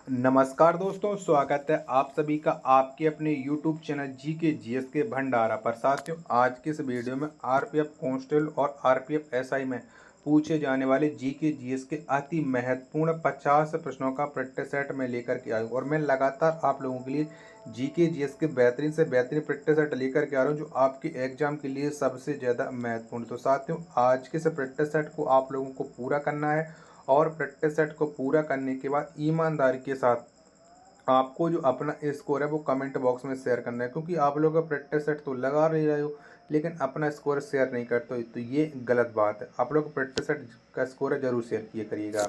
नमस्कार दोस्तों, स्वागत है आप सभी का आपके अपने YouTube चैनल जीके जीएस के भंडारा पर। साथियों, आज के इस वीडियो में आरपीएफ कांस्टेबल और आरपीएफ एसआई में पूछे जाने वाले जीके जीएस के अति महत्वपूर्ण 50 प्रश्नों का प्रैक्टिस सेट में लेकर के आया हूँ और मैं लगातार आप लोगों के लिए जीके जीएस के बेहतरीन से बेहतरीन प्रैक्टिस सेट लेकर के आ रहा हूँ जो आपके एग्जाम के लिए सबसे ज़्यादा महत्वपूर्ण। तो साथियों, आज के इस प्रैक्टिस सेट को आप लोगों को पूरा करना है और प्रैक्टिस सेट को पूरा करने के बाद ईमानदारी के साथ आपको जो अपना स्कोर है वो कमेंट बॉक्स में शेयर करना है, क्योंकि आप लोग का प्रैक्टिस सेट तो लगा रही रहे हो लेकिन अपना स्कोर शेयर नहीं करते हो, तो ये गलत बात है। आप लोग प्रैक्टिस सेट का स्कोर है जरूर शेयर किया करिएगा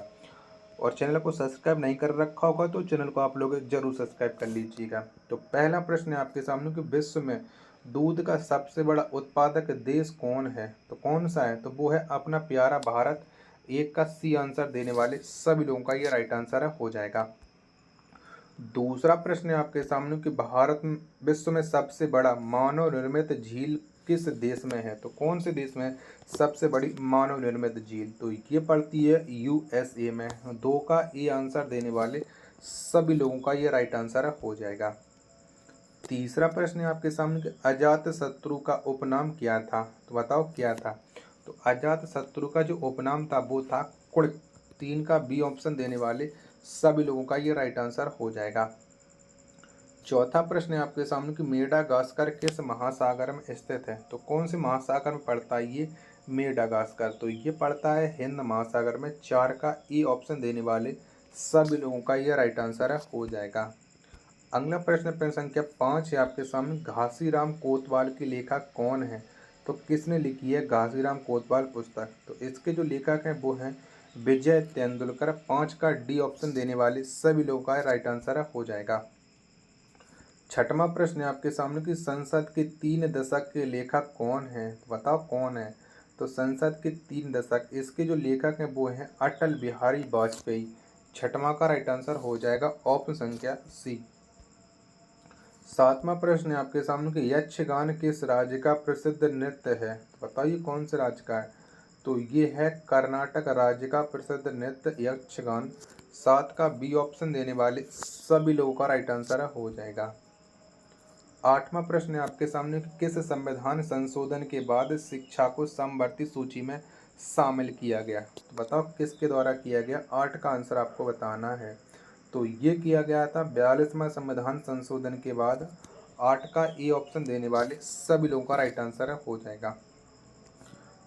और चैनल को सब्सक्राइब नहीं कर रखा होगा तो चैनल को आप लोग जरूर सब्सक्राइब कर लीजिएगा। तो पहला प्रश्न है आपके सामने कि विश्व में दूध का सबसे बड़ा उत्पादक देश कौन है? तो कौन सा है? तो वो है अपना प्यारा भारत। एक का सी आंसर देने वाले सभी लोगों का ये राइट आंसर है हो जाएगा। दूसरा प्रश्न है आपके सामने कि भारत विश्व में सबसे बड़ा मानव निर्मित झील किस देश में है? तो कौन से देश में सबसे बड़ी मानव निर्मित झील? तो ये पड़ती है यूएसए में। दो का ए आंसर देने वाले सभी लोगों का ये राइट आंसर हो जाएगा। तीसरा प्रश्न है आपके सामने कि अजात शत्रु का उपनाम क्या था? तो बताओ क्या था? तो अजात शत्रु का जो उपनाम था वो था कुर्क। तीन का बी ऑप्शन देने वाले सभी लोगों का ये राइट आंसर हो जाएगा। चौथा प्रश्न है आपके सामने कि मेडागास्कर किस महासागर में स्थित है? तो कौन से महासागर में पड़ता है ये मेडागास्कर? तो ये पड़ता है हिंद महासागर में। चार का ई ऑप्शन देने वाले सभी लोगों का ये राइट आंसर हो जाएगा। अगला प्रश्न संख्या 5 है आपके सामने। घासीराम कोतवाल की लेखक कौन है? तो किसने लिखी है घासीराम कोतवाल पुस्तक? तो इसके जो लेखक हैं वो हैं विजय तेंदुलकर। 5 का डी ऑप्शन देने वाले सभी लोगों का राइट आंसर हो जाएगा। छठवां प्रश्न है आपके सामने कि संसद के 3 दशक के लेखक कौन है? तो बताओ कौन है? तो संसद के 3 दशक इसके जो लेखक हैं वो हैं अटल बिहारी वाजपेयी। छठवां का राइट आंसर हो जाएगा ऑप्शन संख्या सी। सातवां प्रश्न है आपके सामने कि यक्षगान किस राज्य का प्रसिद्ध नृत्य है? तो बताइए कौन से राज्य का है? तो ये है कर्नाटक राज्य का प्रसिद्ध नृत्य यक्षगान। 7 का बी ऑप्शन देने वाले सभी लोगों का राइट आंसर हो जाएगा। आठवां प्रश्न है आपके सामने कि किस संविधान संशोधन के बाद शिक्षा को समवर्ती सूची में शामिल किया गया? तो बताओ किसके द्वारा किया गया? 8 का आंसर आपको बताना है। तो ये किया गया था 42वां संविधान संशोधन के बाद। 8 का ए ऑप्शन देने वाले सभी लोगों का राइट आंसर हो जाएगा।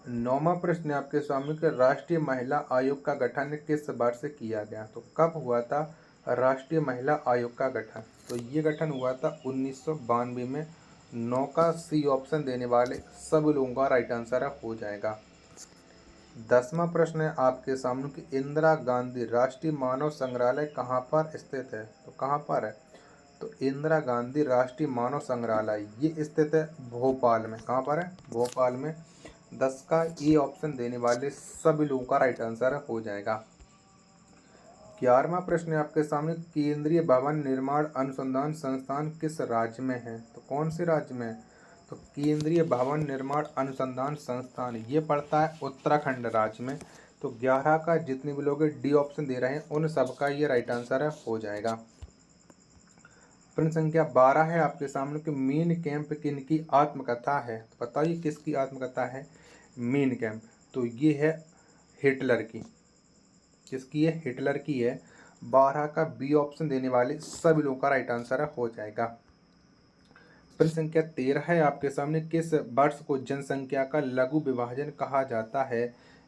9वां प्रश्न है आपके सामने कि राष्ट्रीय महिला आयोग का गठन किस वर्ष किया गया? तो कब हुआ था राष्ट्रीय महिला आयोग का गठन? तो ये गठन हुआ था 1992 में। 9 का सी ऑप्शन देने वाले सभी लोगों का राइट आंसर हो जाएगा। 10वां प्रश्न है आपके सामने कि इंदिरा गांधी राष्ट्रीय मानव संग्रहालय कहाँ पर स्थित है? तो कहाँ पर है? तो इंदिरा गांधी राष्ट्रीय मानव संग्रहालय ये स्थित है भोपाल में। कहाँ पर है? भोपाल में। 10 का ए ऑप्शन देने वाले सभी लोगों का राइट आंसर हो जाएगा। 11वां प्रश्न है आपके सामने केंद्रीय भवन निर्माण अनुसंधान संस्थान किस राज्य में है? तो कौन से राज्य में है? तो केंद्रीय भवन निर्माण अनुसंधान संस्थान ये पड़ता है उत्तराखंड राज्य में। तो 11 का जितने भी लोग डी ऑप्शन दे रहे हैं उन सबका ये राइट आंसर हो जाएगा। प्रश्न संख्या 12 है आपके सामने कि मीन कैंप किनकी आत्मकथा है? तो बताइए किसकी आत्मकथा है मीन कैंप? तो ये है हिटलर की। किसकी है? हिटलर की है। 12 का बी ऑप्शन देने वाले सभी लोगों का राइट आंसर हो जाएगा। प्रश्न संख्या 13 है आपके सामने। किस वर्ष को जनसंख्या का लघु विभाजन कहा जाता है?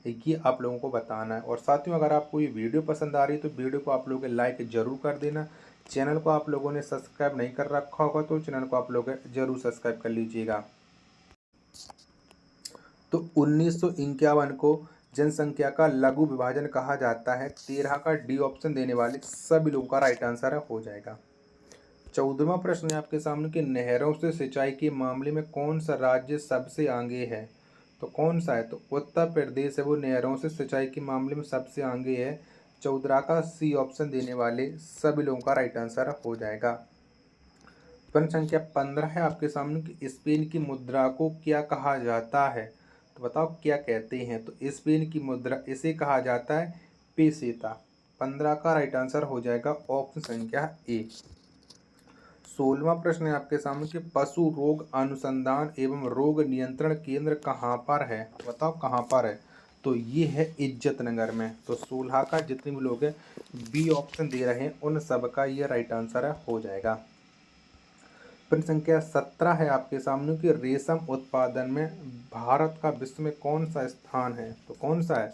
ये आप लोगों को बताना है। और साथियों, अगर आपको ये वीडियो पसंद आ रही है तो वीडियो को आप लोग लाइक जरूर कर देना। चैनल को आप लोगों ने सब्सक्राइब नहीं कर रखा होगा तो चैनल को आप लोग जरूर सब्सक्राइब कर लीजिएगा। तो 1951 को जनसंख्या का लघु विभाजन कहा जाता है। 13 का डी ऑप्शन देने वाले सभी लोगों का राइट आंसर हो जाएगा। 14वां प्रश्न है आपके सामने कि नहरों से सिंचाई के मामले में कौन सा राज्य सबसे आगे है? तो कौन सा है? तो उत्तर प्रदेश है वो नहरों से सिंचाई के मामले में सबसे आगे है। 14 का सी ऑप्शन देने वाले सभी लोगों का राइट आंसर हो जाएगा। प्रश्न संख्या 15 है आपके सामने कि स्पेन की मुद्रा को क्या कहा जाता है? तो बताओ क्या कहते हैं? तो स्पेन की मुद्रा इसे कहा जाता है पेसेता। 15 का राइट आंसर हो जाएगा ऑप्शन संख्या ए। 16वां प्रश्न है आपके सामने कि पशु रोग अनुसंधान एवं रोग नियंत्रण केंद्र कहाँ पर है? बताओ कहाँ पर है? तो ये है इज्जत नगर में। तो 16 का जितने भी लोग हैं बी ऑप्शन दे रहे हैं उन सब का ये राइट आंसर है हो जाएगा। प्रश्न संख्या 17 है आपके सामने कि रेशम उत्पादन में भारत का विश्व में कौन सा स्थान है? तो कौन सा है?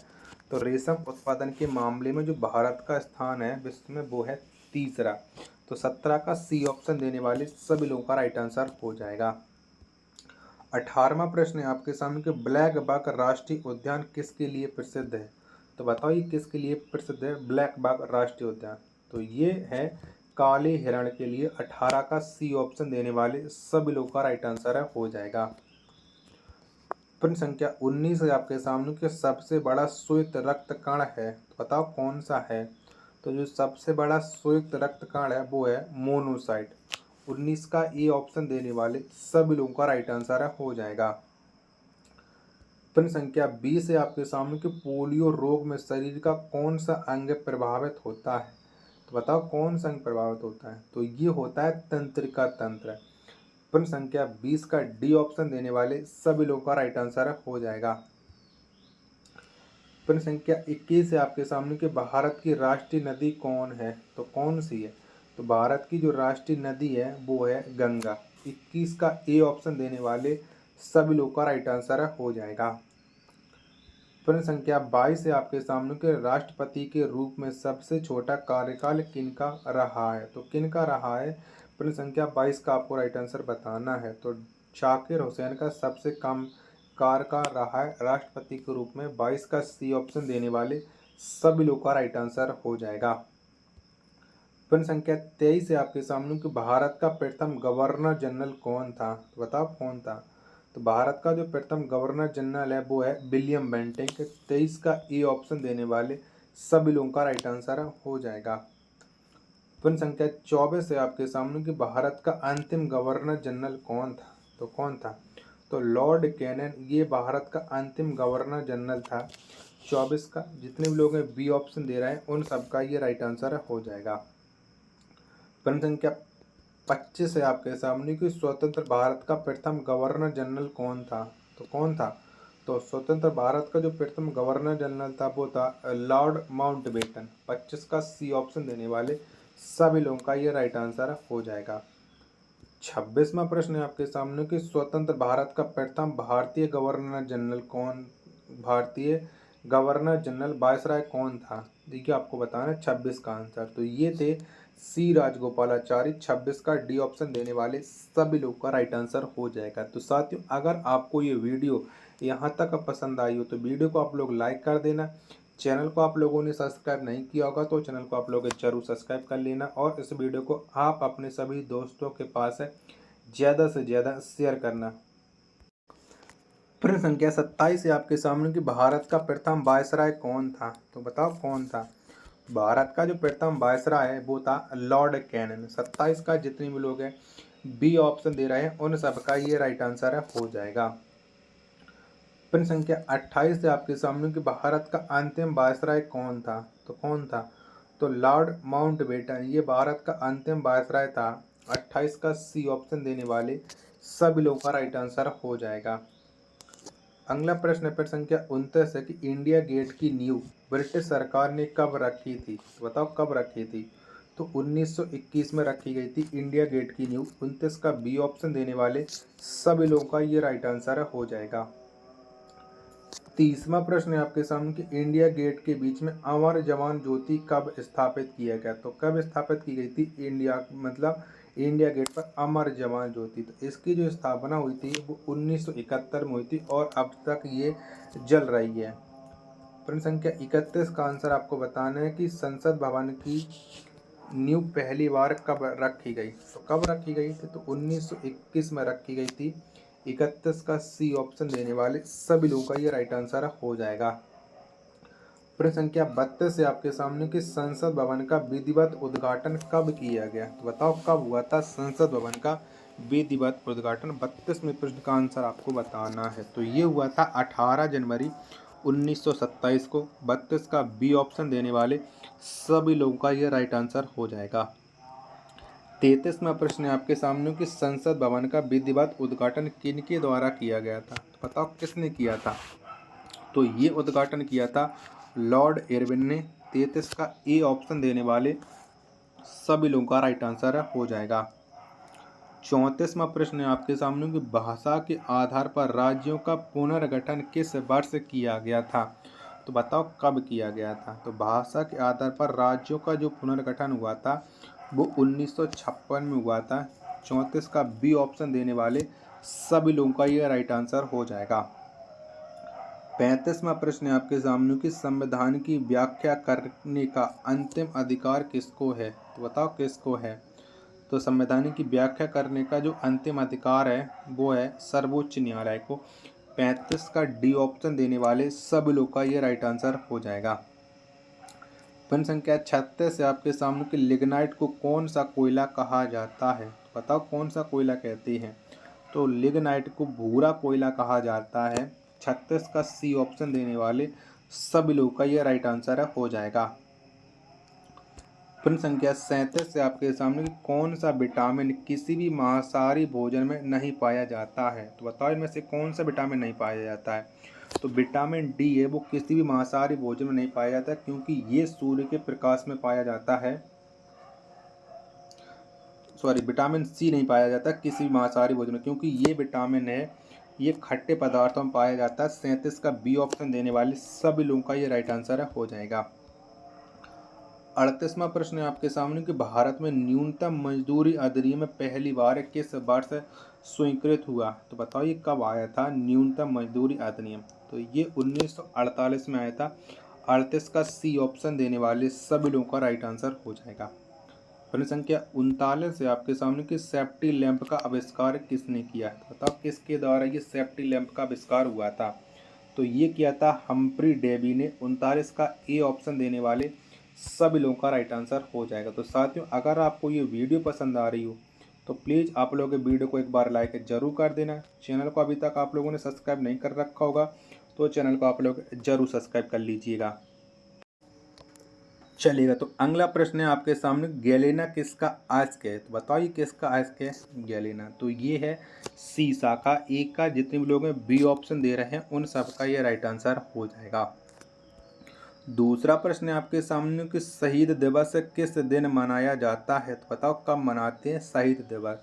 तो रेशम उत्पादन के मामले में जो भारत का स्थान है विश्व में वो है तीसरा। तो 17 का सी ऑप्शन देने वाले सभी लोगों का राइट आंसर हो जाएगा। 18वां प्रश्न है आपके सामने कि ब्लैक बक राष्ट्रीय उद्यान किसके लिए प्रसिद्ध है? तो बताओ ये किसके लिए प्रसिद्ध है ब्लैक बक राष्ट्रीय उद्यान? तो ये है काले हिरण के लिए। 18 का सी ऑप्शन देने वाले सभी लोगों का राइट आंसर है हो जाएगा। प्रश्न संख्या 19 है आपके सामने कि सबसे बड़ा श्वेत रक्त कण है? तो बताओ कौन सा है? तो जो सबसे बड़ा श्वेत रक्त कण है वो है मोनोसाइट। 19 का ए ऑप्शन देने वाले सभी लोगों का राइट आंसर है हो जाएगा। प्रश्न संख्या 20 है आपके सामने कि पोलियो रोग में शरीर का कौन सा अंग प्रभावित होता है? तो बताओ कौन सा अंग प्रभावित होता है? तो ये होता है तंत्रिका तंत्र। प्रश्न संख्या 20 का डी ऑप्शन देने वाले सभी लोगों का राइट आंसर हो जाएगा। प्रश्न संख्या 21 है आपके सामने कि भारत की राष्ट्रीय नदी कौन है? तो कौन सी है? तो भारत की जो राष्ट्रीय नदी है वो है गंगा। 21 का ए ऑप्शन देने वाले सभी लोगों का राइट आंसर हो जाएगा। प्रश्न संख्या 22 है आपके सामने कि राष्ट्रपति के रूप में सबसे छोटा कार्यकाल किनका रहा है? तो किनका रहा है? प्रश्न संख्या 22 का आपको राइट आंसर बताना है। तो जाकिर हुसैन का सबसे कम कार्यकाल रहा है राष्ट्रपति के रूप में। 22 का सी ऑप्शन देने वाले सभी लोगों का राइट आंसर हो जाएगा। प्रश्न संख्या 23 है आपके सामने कि भारत का प्रथम गवर्नर जनरल कौन था? तो बताओ कौन था? तो भारत का जो प्रथम गवर्नर जनरल है वो है विलियम बेंटिक। 23 का ए ऑप्शन देने वाले सभी लोगों का राइट आंसर हो जाएगा। प्रश्न संख्या 24 है आपके सामने कि भारत का अंतिम गवर्नर जनरल कौन था? तो कौन था? तो लॉर्ड कैनन ये भारत का अंतिम गवर्नर जनरल था। 24 का जितने भी लोग हैं बी ऑप्शन दे रहे हैं उन सबका ये राइट आंसर हो जाएगा। प्रश्न संख्या 25 है आपके सामने कि स्वतंत्र भारत का प्रथम गवर्नर जनरल कौन था? तो कौन था? तो स्वतंत्र भारत का जो प्रथम गवर्नर जनरल था वो था लॉर्ड माउंटबेटन। 25 का सी ऑप्शन देने वाले सभी लोगों का ये राइट आंसर हो जाएगा। 26वां प्रश्न है आपके सामने कि स्वतंत्र भारत का प्रथम भारतीय गवर्नर वायसराय कौन था? देखिए आपको बताना है 26 का आंसर। तो ये थे सी राजगोपालाचारी। 26 का डी ऑप्शन देने वाले सभी लोग का राइट आंसर हो जाएगा। तो साथियों अगर आपको ये वीडियो यहाँ तक पसंद आई हो तो वीडियो को आप लोग लाइक कर देना। चैनल को आप लोगों ने सब्सक्राइब नहीं किया होगा तो चैनल को आप लोग जरूर सब्सक्राइब कर लेना और इस वीडियो को आप अपने सभी दोस्तों के पास है ज़्यादा से ज़्यादा शेयर करना। प्रश्न संख्या 27 है आपके सामने कि भारत का प्रथम वायसराय कौन था? तो बताओ कौन था? भारत का जो प्रथम वायसराय है वो था लॉर्ड कैनन। 27 का जितने भी लोग हैं बी ऑप्शन दे रहे हैं उन सबका ये राइट आंसर हो जाएगा। प्रश्न संख्या 28 है आपके सामने कि भारत का अंतिम वायसराय कौन था? तो कौन था? तो लॉर्ड माउंटबेटन ये भारत का अंतिम वायसराय था। 28 का सी ऑप्शन देने वाले सभी लोगों का राइट आंसर हो जाएगा। अगला प्रश्न है प्रश्न संख्या 29 है कि इंडिया गेट की नींव ब्रिटिश सरकार ने कब रखी थी? तो बताओ कब रखी थी? तो 1921 में रखी गई थी इंडिया गेट की नींव। 29 का बी ऑप्शन देने वाले सभी लोगों का ये राइट आंसर हो जाएगा। 30वां प्रश्न है आपके सामने कि इंडिया गेट के बीच में अमर जवान ज्योति कब स्थापित किया गया? तो कब स्थापित की गई थी इंडिया गेट पर अमर जवान ज्योति? तो इसकी जो स्थापना हुई थी वो 1971 में हुई थी और अब तक ये जल रही है। प्रश्न संख्या 31 का आंसर आपको बताना है कि संसद भवन की नींव पहली बार कब रखी गई? तो कब रखी गई थी? तो 1921 में रखी गई थी। 31 का सी ऑप्शन देने वाले सभी लोगों का ये राइट आंसर हो जाएगा। प्रश्न संख्या 32 से आपके सामने कि संसद भवन का विधिवत उद्घाटन कब किया गया? तो बताओ कब हुआ था संसद भवन का विधिवत उद्घाटन? 32वें प्रश्न का आंसर आपको बताना है। तो ये हुआ था 18 जनवरी 1927 को। 32 का बी ऑप्शन देने वाले सभी लोगों का ये राइट आंसर हो जाएगा। 33वां प्रश्न है आपके सामने कि संसद भवन का विधिवत उद्घाटन किनके द्वारा किया गया था, तो बताओ किसने किया था। तो ये उद्घाटन किया था लॉर्ड इरविन ने। 33 का ए ऑप्शन देने वाले सभी लोगों का राइट आंसर हो जाएगा। 34वां प्रश्न है आपके सामने कि भाषा के आधार पर राज्यों का पुनर्गठन किस वर्ष किया गया था, तो बताओ कब किया गया था। तो भाषा के आधार पर राज्यों का जो पुनर्गठन हुआ था वो 1956 में हुआ था। 34 का बी ऑप्शन देने वाले सभी लोगों का ये राइट आंसर हो जाएगा। 35वां प्रश्न है आपके सामने कि संविधान की व्याख्या करने का अंतिम अधिकार किसको है, तो बताओ किसको है। तो संविधान की व्याख्या करने का जो अंतिम अधिकार है वो है सर्वोच्च न्यायालय को। 35 का डी ऑप्शन देने वाले सभी लोग का ये राइट आंसर हो जाएगा। प्रश्न संख्या 36 से आपके सामने कि लिग्नाइट को कौन सा कोयला कहा जाता है, तो बताओ कौन सा कोयला कहते हैं। तो लिग्नाइट को भूरा कोयला कहा जाता है। 36 का सी ऑप्शन देने वाले सभी लोग का ये राइट आंसर हो जाएगा। प्रश्न संख्या 37 से आपके सामने कि कौन सा विटामिन किसी भी मांसाहारी भोजन में नहीं पाया जाता है, तो बताओ इनमें से कौन सा विटामिन नहीं पाया जाता है। तो विटामिन डी है वो किसी भी मांसाहारी भोजन में नहीं पाया जाता क्योंकि ये सूर्य के प्रकाश में पाया जाता है। विटामिन सी नहीं पाया जाता किसी भी मांसाहारी भोजन में क्योंकि ये विटामिन है ये खट्टे पदार्थों में पाया जाता है। 37 का बी ऑप्शन देने वाले सभी लोगों का ये राइट आंसर हो जाएगा। 38वां प्रश्न है आपके सामने कि भारत में न्यूनतम मजदूरी अधिनियम पहली बार किस वर्ष स्वीकृत हुआ, तो बताओ ये कब आया था न्यूनतम मजदूरी अधिनियम। तो ये 1948 में आया था। 38 का सी ऑप्शन देने वाले सभी लोगों का राइट आंसर हो जाएगा। प्रश्न संख्या 39 से आपके सामने कि सेफ्टी लैंप का आविष्कार किसने किया है, तो बताओ किसके द्वारा ये सेफ्टी लैंप का आविष्कार हुआ था। तो ये किया था हम्फ्री डेवी ने। 39 का ए ऑप्शन देने वाले सभी लोगों का राइट आंसर हो जाएगा। तो साथियों अगर आपको ये वीडियो पसंद आ रही हो तो प्लीज़ आप लोग वीडियो को एक बार लाइक जरूर कर देना। चैनल को अभी तक आप लोगों ने सब्सक्राइब नहीं कर रखा होगा तो चैनल को आप लोग जरूर सब्सक्राइब कर लीजिएगा। चलिएगा तो अगला प्रश्न है आपके सामने गैलेना किसका अयस्क है, तो बताइए किसका अयस्क है गैलेना। तो ये है सी शाखा। ए का जितने भी लोग हैं बी ऑप्शन दे रहे हैं उन सबका ये राइट आंसर हो जाएगा। दूसरा प्रश्न है आपके सामने कि शहीद दिवस किस दिन मनाया जाता है, तो बताओ कब मनाते हैं शहीद दिवस।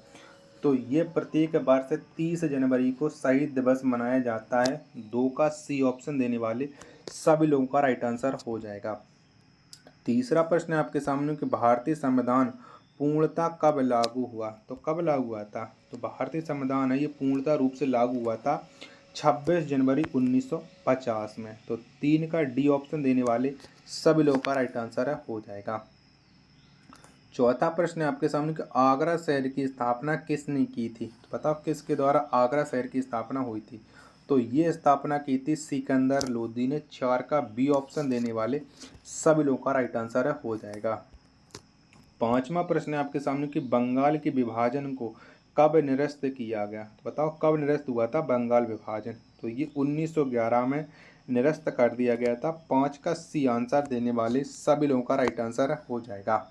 तो ये प्रत्येक वर्ष 30 जनवरी को शहीद दिवस मनाया जाता है। 2 का सी ऑप्शन देने वाले सभी लोगों का राइट आंसर हो जाएगा। तीसरा प्रश्न है आपके सामने कि भारतीय संविधान पूर्णतः कब लागू हुआ, तो कब लागू हुआ था। तो भारतीय संविधान है ये पूर्णतः रूप से लागू हुआ था 26 जनवरी 1950 में। तो 3 का डी ऑप्शन देने वाले सभी लोगों का राइट आंसर हो जाएगा। चौथा प्रश्न है आपके सामने कि आगरा शहर की स्थापना किसने की थी, तो बताओ किसके द्वारा आगरा शहर की स्थापना हुई थी। तो ये स्थापना की थी सिकंदर लोदी ने। 4 का बी ऑप्शन देने वाले सभी लोगों का राइट आंसर हो जाएगा। पांचवा प्रश्न है आपके सामने कि बंगाल के विभाजन को कब निरस्त किया गया, तो बताओ कब निरस्त हुआ था बंगाल विभाजन। तो ये 1911 में निरस्त कर दिया गया था। 5 का सी आंसर देने वाले सभी लोगों का राइट आंसर हो जाएगा।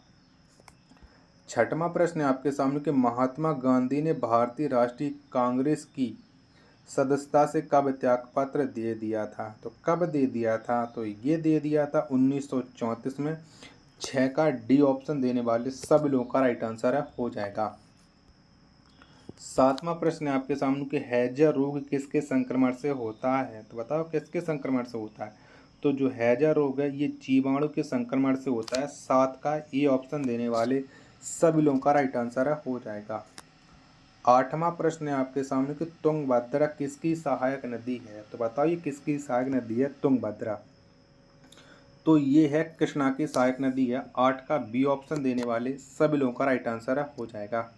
छठवां प्रश्न है आपके सामने कि महात्मा गांधी ने भारतीय राष्ट्रीय कांग्रेस की सदस्यता से कब त्यागपत्र दे दिया था, तो कब दे दिया था। तो ये दे दिया था 1934 में। 6 का डी ऑप्शन देने वाले सभी लोगों का राइट आंसर हो जाएगा। सातवां प्रश्न है आपके सामने कि हैजा रोग किसके संक्रमण से होता है, तो बताओ किसके संक्रमण से होता है। तो जो हैजा रोग है ये जीवाणु के संक्रमण से होता है। 7 का ए ऑप्शन देने वाले सभी लोगों का राइट आंसर हो जाएगा। आठवां प्रश्न है आपके सामने कि तुंगभद्रा किसकी सहायक नदी है, तो बताओ ये किसकी सहायक नदी है तुंगभद्रा। तो ये है कृष्णा की सहायक नदी है। 8 का बी ऑप्शन देने वाले सभी लोगों का राइट आंसर हो जाएगा।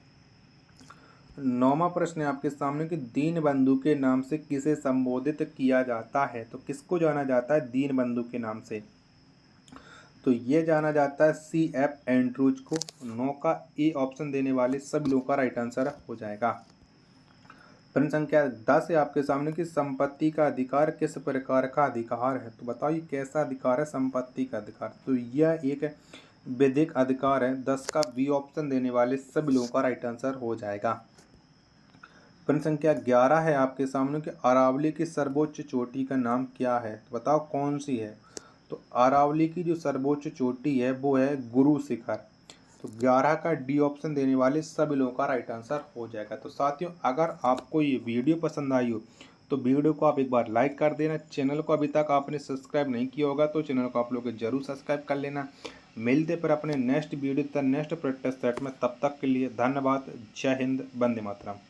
नौवां प्रश्न है आपके सामने कि दीनबंधु के नाम से किसे संबोधित किया जाता है, तो किसको जाना जाता है दीनबंधु के नाम से। तो ये जाना जाता है सी एफ एंड्रूज को। 9 का ए ऑप्शन देने वाले सभी लोगों का राइट आंसर हो जाएगा। प्रश्न संख्या 10 है आपके सामने कि संपत्ति का अधिकार किस प्रकार का अधिकार है। तो बताओ ये कैसा अधिकार है संपत्ति का अधिकार। तो यह एक विधिक अधिकार है। 10 का बी ऑप्शन देने वाले सभी लोगों का राइट आंसर हो जाएगा। प्रश्न संख्या 11 है आपके सामने कि अरावली की सर्वोच्च चोटी का नाम क्या है। तो बताओ कौन सी है। तो अरावली की जो सर्वोच्च चोटी है वो है गुरु शिखर। तो 11 का डी ऑप्शन देने वाले सभी लोगों का राइट आंसर हो जाएगा। तो साथियों अगर आपको ये वीडियो पसंद आई हो तो वीडियो को आप एक बार लाइक कर देना। चैनल को अभी तक आपने सब्सक्राइब नहीं किया होगा तो चैनल को आप लोग जरूर सब्सक्राइब कर लेना। मिलते पर अपने नेक्स्ट वीडियो तक नेक्स्ट प्रैक्टिस सेट में, तब तक के लिए धन्यवाद। जय हिंद, वंदे मातरम।